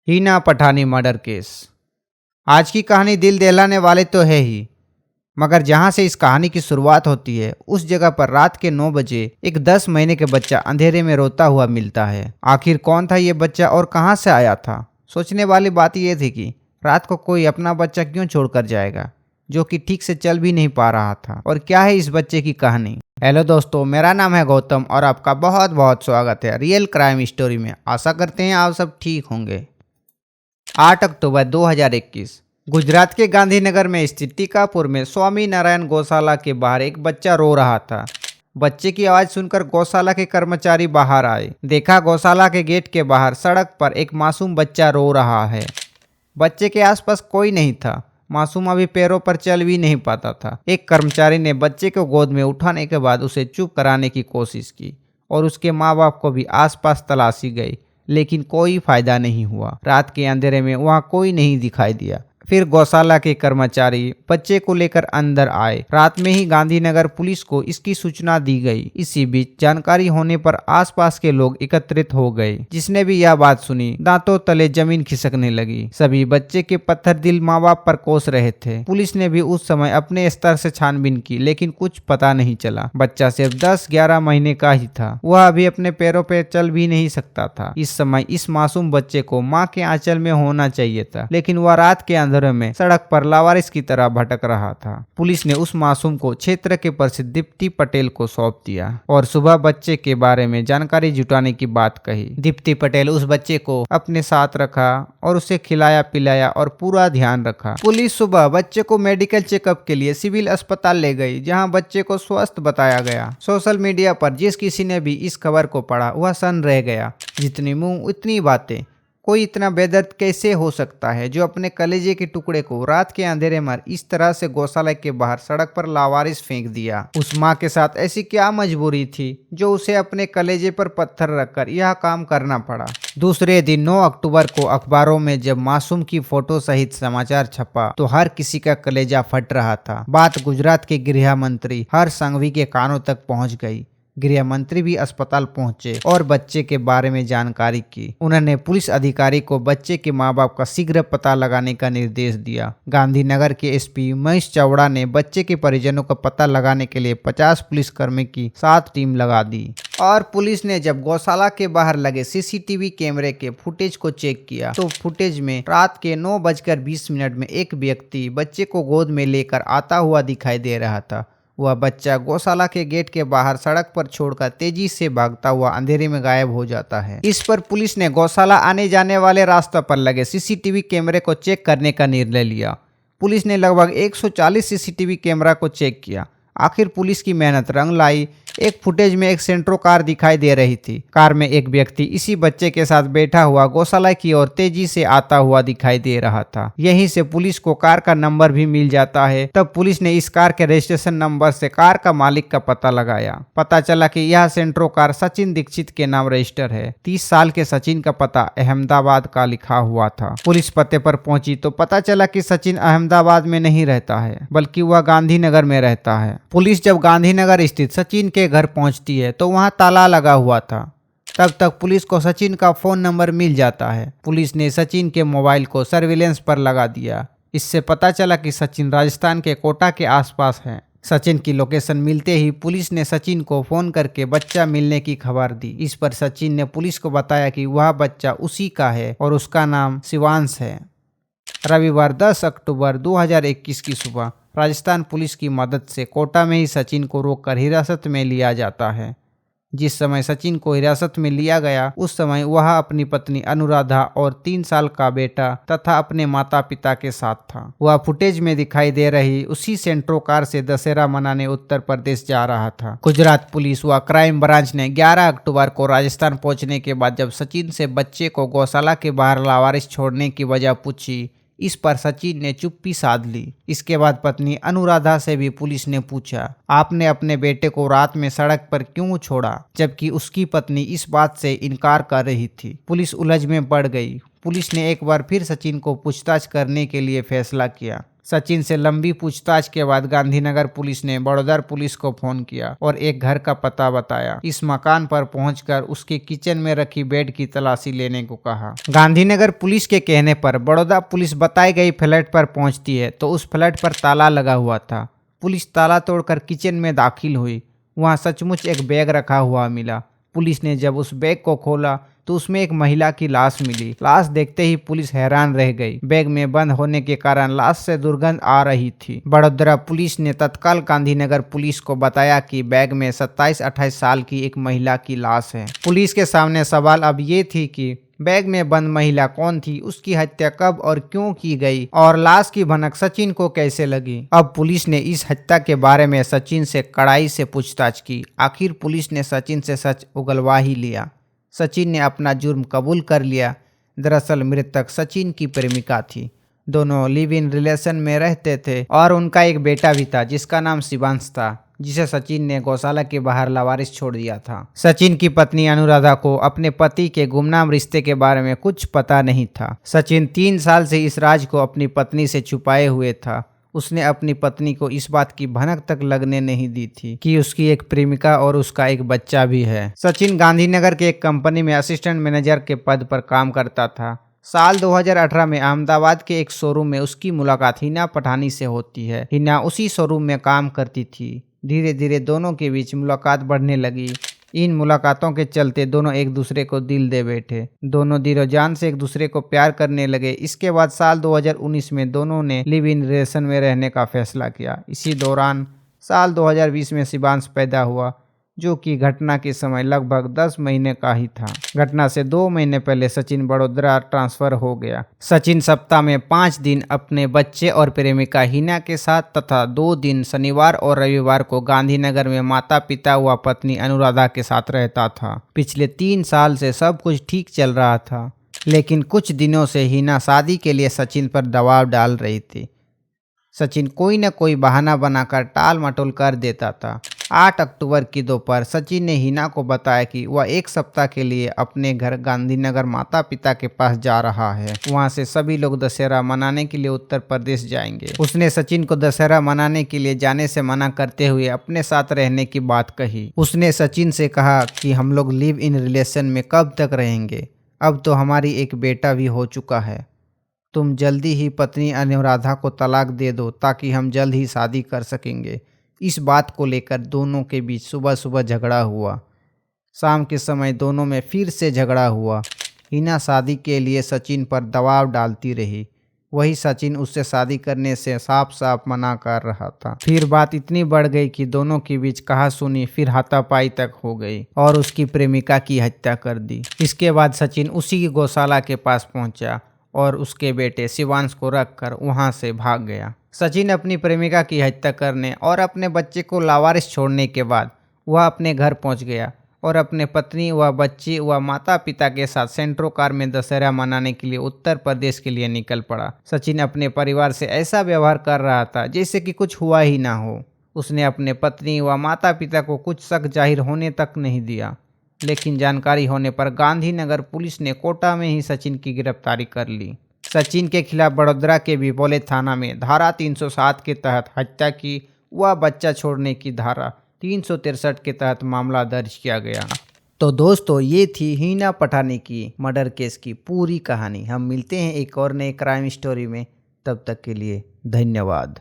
हीना Pathani murder case. आज की कहानी दिल दहलाने वाले तो है ही, मगर जहां से इस कहानी की शुरुआत होती है उस जगह पर रात के 9 बजे एक 10 महीने के बच्चा अंधेरे में रोता हुआ मिलता है। आखिर कौन था ये बच्चा और कहां से आया था? सोचने वाली बात यह थी कि रात को कोई अपना बच्चा क्यों छोड़कर जाएगा, जो कि ठीक से चल भी नहीं पा रहा था। और क्या है इस बच्चे की कहानी? हेलो दोस्तों, मेरा नाम है गौतम और आपका बहुत बहुत स्वागत है रियल क्राइम स्टोरी में। आशा करते हैं आप सब ठीक होंगे। 8 अक्टूबर 2021 गुजरात के गांधीनगर में स्थित टीकापुर में स्वामी नारायण गौशाला के बाहर एक बच्चा रो रहा था। बच्चे की आवाज सुनकर गौशाला के कर्मचारी बाहर आए। देखा गौशाला के गेट के बाहर सड़क पर एक मासूम बच्चा रो रहा है। बच्चे के आसपास कोई नहीं था। मासूम अभी पैरों पर चल भी नहीं पाता था। एक कर्मचारी ने बच्चे को गोद में उठाने के बाद उसे चुप कराने की कोशिश की और उसके माँ बाप को भी आसपास तलाशी गई, लेकिन कोई फायदा नहीं हुआ। रात के अंधेरे में वहां कोई नहीं दिखाई दिया। फिर गौशाला के कर्मचारी बच्चे को लेकर अंदर आए। रात में ही गांधीनगर पुलिस को इसकी सूचना दी गई। इसी बीच जानकारी होने पर आसपास के लोग एकत्रित हो गए। जिसने भी यह बात सुनी दांतों तले जमीन खिसकने लगी। सभी बच्चे के पत्थर दिल माँ बाप पर कोस रहे थे। पुलिस ने भी उस समय अपने स्तर से छानबीन की, लेकिन कुछ पता नहीं चला। बच्चा सिर्फ 10-11 महीने का ही था। वह अभी अपने पैरों पर चल भी नहीं सकता था। इस समय इस मासूम बच्चे को माँ के आंचल में होना चाहिए था, लेकिन वह रात के में सड़क पर लावारिस की तरह भटक रहा था। पुलिस ने उस मासूम को क्षेत्र के प्रसिद्ध दीप्ति पटेल को सौंप दिया और सुबह बच्चे के बारे में जानकारी जुटाने की बात कही। दीप्ति पटेल उस बच्चे को अपने साथ रखा और उसे खिलाया पिलाया और पूरा ध्यान रखा। पुलिस सुबह बच्चे को मेडिकल चेकअप के लिए सिविल अस्पताल ले गई, जहां बच्चे को स्वस्थ बताया गया। सोशल मीडिया पर जिस किसी ने भी इस खबर को पढ़ा वह सन्न रह गया। जितनी मुंह उतनी बातें। कोई इतना बेदर्द कैसे हो सकता है जो अपने कलेजे के टुकड़े को रात के अंधेरे में इस तरह से गौशाला के बाहर सड़क पर लावारिस फेंक दिया? उस माँ के साथ ऐसी क्या मजबूरी थी जो उसे अपने कलेजे पर पत्थर रखकर यह काम करना पड़ा? दूसरे दिन 9 अक्टूबर को अखबारों में जब मासूम की फोटो सहित समाचार छपा तो हर किसी का कलेजा फट रहा था। बात गुजरात के गृह मंत्री हर्ष संघवी के कानों तक पहुंच गई। गृह मंत्री भी अस्पताल पहुंचे और बच्चे के बारे में जानकारी की। उन्होंने पुलिस अधिकारी को बच्चे के मां बाप का शीघ्र पता लगाने का निर्देश दिया। गांधीनगर के एसपी महेश चावड़ा ने बच्चे के परिजनों का पता लगाने के लिए 50 पुलिसकर्मी की 7 टीम लगा दी। और पुलिस ने जब गौशाला के बाहर लगे सीसीटीवी कैमरे के फुटेज को चेक किया तो फुटेज में रात के 9:20 में एक व्यक्ति बच्चे को गोद में लेकर आता हुआ दिखाई दे रहा था। वह बच्चा गौशाला के गेट के बाहर सड़क पर छोड़कर तेजी से भागता हुआ अंधेरे में गायब हो जाता है। इस पर पुलिस ने गौशाला आने जाने वाले रास्तों पर लगे सीसीटीवी कैमरे को चेक करने का निर्णय लिया। पुलिस ने लगभग 140 सीसीटीवी कैमरा को चेक किया। आखिर पुलिस की मेहनत रंग लाई। एक फुटेज में एक सेंट्रो कार दिखाई दे रही थी। कार में एक व्यक्ति इसी बच्चे के साथ बैठा हुआ गौशाला की ओर तेजी से आता हुआ दिखाई दे रहा था। यहीं से पुलिस को कार का नंबर भी मिल जाता है। तब पुलिस ने इस कार के रजिस्ट्रेशन नंबर से कार का मालिक का पता लगाया। पता चला कि यह सेंट्रो कार सचिन दीक्षित के नाम रजिस्टर है। 30 साल के सचिन का पता अहमदाबाद का लिखा हुआ था। पुलिस पते पर पहुंची तो पता चला कि सचिन अहमदाबाद में नहीं रहता है, बल्कि वह गांधीनगर में रहता है। पुलिस जब गांधीनगर स्थित सचिन के घर पहुंचती है तो वहां ताला लगा हुआ था। तब तक पुलिस को सचिन का फोन नंबर मिल जाता है। पुलिस ने सचिन के मोबाइल को सर्विलेंस पर लगा दिया। इससे पता चला कि सचिन राजस्थान के कोटा के आसपास है। सचिन की लोकेशन मिलते ही पुलिस ने सचिन को फोन करके बच्चा मिलने की खबर दी। इस पर सचिन ने पुलिस को बताया कि वह बच्चा उसी का है और उसका नाम शिवांश है। रविवार 10 अक्टूबर 2021 की सुबह राजस्थान पुलिस की मदद से कोटा में ही सचिन को रोककर हिरासत में लिया जाता है। जिस समय सचिन को हिरासत में लिया गया उस समय वह अपनी पत्नी अनुराधा और 3 साल का बेटा तथा अपने माता पिता के साथ था। वह फुटेज में दिखाई दे रही उसी सेंट्रो कार से दशहरा मनाने उत्तर प्रदेश जा रहा था। गुजरात पुलिस व क्राइम ब्रांच ने 11 अक्टूबर को राजस्थान पहुंचने के बाद जब सचिन से बच्चे को गौशाला के बाहर लावारिस छोड़ने की वजह पूछी, इस पर सचिन ने चुप्पी साध ली। इसके बाद पत्नी अनुराधा से भी पुलिस ने पूछा, आपने अपने बेटे को रात में सड़क पर क्यों छोड़ा? जबकि उसकी पत्नी इस बात से इनकार कर रही थी। पुलिस उलझ में पड़ गई। पुलिस ने एक बार फिर सचिन को पूछताछ करने के लिए फैसला किया। सचिन से लंबी पूछताछ के बाद गांधीनगर पुलिस ने बड़ौदा पुलिस को फोन किया और एक घर का पता बताया। इस मकान पर पहुंचकर उसके किचन में रखी बेड की तलाशी लेने को कहा। गांधीनगर पुलिस के कहने पर बड़ौदा पुलिस बताई गई फ्लैट पर पहुंचती है तो उस फ्लैट पर ताला लगा हुआ था। पुलिस ताला तोड़कर किचन में दाखिल हुई। वहां सचमुच एक बैग रखा हुआ मिला। पुलिस ने जब उस बैग को खोला तो उसमें एक महिला की लाश मिली। लाश देखते ही पुलिस हैरान रह गई। बैग में बंद होने के कारण लाश से दुर्गंध आ रही थी। बड़ोदरा पुलिस ने तत्काल गांधीनगर पुलिस को बताया कि बैग में 27-28 साल की एक महिला की लाश है। पुलिस के सामने सवाल अब ये थी कि बैग में बंद महिला कौन थी, उसकी हत्या कब और क्यों की गई और लाश की भनक सचिन को कैसे लगी। अब पुलिस ने इस हत्या के बारे में सचिन से कड़ाई से पूछताछ की। आखिर पुलिस ने सचिन से सच उगलवा ही लिया। सचिन ने अपना जुर्म कबूल कर लिया। दरअसल मृतक सचिन की प्रेमिका थी। दोनों लिव इन रिलेशन में रहते थे और उनका एक बेटा भी था जिसका नाम शिवांश था, जिसे सचिन ने गौशाला के बाहर लावारिस छोड़ दिया था। सचिन की पत्नी अनुराधा को अपने पति के गुमनाम रिश्ते के बारे में कुछ पता नहीं था। सचिन 3 साल से इस राज को अपनी पत्नी से छुपाए हुए था। उसने अपनी पत्नी को इस बात की भनक तक लगने नहीं दी थी कि उसकी एक प्रेमिका और उसका एक बच्चा भी है। सचिन गांधीनगर के एक कंपनी में असिस्टेंट मैनेजर के पद पर काम करता था। साल 2018 में अहमदाबाद के एक शोरूम में उसकी मुलाकात हिना पठानी से होती है। हिना उसी शोरूम में काम करती थी। धीरे धीरे दोनों के बीच मुलाकात बढ़ने लगी। इन मुलाकातों के चलते दोनों एक दूसरे को दिल दे बैठे। दोनों दिलो जान से एक दूसरे को प्यार करने लगे। इसके बाद साल 2019 में दोनों ने लिव इन रिलेशन में रहने का फैसला किया। इसी दौरान साल 2020 में शिवांश पैदा हुआ, जो कि घटना के समय लगभग 10 महीने का ही था। घटना से 2 महीने पहले सचिन बड़ोदरा ट्रांसफर हो गया। सचिन सप्ताह में 5 दिन अपने बच्चे और प्रेमिका हिना के साथ तथा 2 दिन शनिवार और रविवार को गांधीनगर में माता पिता व पत्नी अनुराधा के साथ रहता था। पिछले 3 साल से सब कुछ ठीक चल रहा था, लेकिन कुछ दिनों से हिना शादी के लिए सचिन पर दबाव डाल रही थी। सचिन कोई न कोई बहाना बनाकर टाल मटोल कर देता था। 8 अक्टूबर की दोपहर सचिन ने हिना को बताया कि वह 1 सप्ताह के लिए अपने घर गांधीनगर माता पिता के पास जा रहा है। वहां से सभी लोग दशहरा मनाने के लिए उत्तर प्रदेश जाएंगे। उसने सचिन को दशहरा मनाने के लिए जाने से मना करते हुए अपने साथ रहने की बात कही। उसने सचिन से कहा कि हम लोग लिव इन रिलेशन में कब तक रहेंगे, अब तो हमारी एक बेटा भी हो चुका है। तुम जल्दी ही पत्नी अनुराधा को तलाक दे दो ताकि हम जल्द ही शादी कर सकेंगे। इस बात को लेकर दोनों के बीच सुबह सुबह झगड़ा हुआ। शाम के समय दोनों में फिर से झगड़ा हुआ। हिना शादी के लिए सचिन पर दबाव डालती रही। वही सचिन उससे शादी करने से साफ साफ मना कर रहा था। फिर बात इतनी बढ़ गई कि दोनों के बीच कहासुनी फिर हाथापाई तक हो गई और उसकी प्रेमिका की हत्या कर दी। इसके बाद सचिन उसी गौशाला के पास पहुंचा और उसके बेटे शिवांश को रखकर वहां से भाग गया। सचिन अपनी प्रेमिका की हत्या करने और अपने बच्चे को लावारिस छोड़ने के बाद वह अपने घर पहुंच गया और अपने पत्नी व बच्चे व माता पिता के साथ सेंट्रो कार में दशहरा मनाने के लिए उत्तर प्रदेश के लिए निकल पड़ा। सचिन अपने परिवार से ऐसा व्यवहार कर रहा था जैसे कि कुछ हुआ ही ना हो। उसने अपने पत्नी व माता पिता को कुछ शक जाहिर होने तक नहीं दिया, लेकिन जानकारी होने पर गांधीनगर पुलिस ने कोटा में ही सचिन की गिरफ्तारी कर ली। सचिन के खिलाफ बड़ोदरा के बिपोले थाना में धारा 307 के तहत हत्या की व बच्चा छोड़ने की धारा 363 के तहत मामला दर्ज किया गया। तो दोस्तों, ये थी हिना पठानी की मर्डर केस की पूरी कहानी। हम मिलते हैं एक और नए क्राइम स्टोरी में, तब तक के लिए धन्यवाद।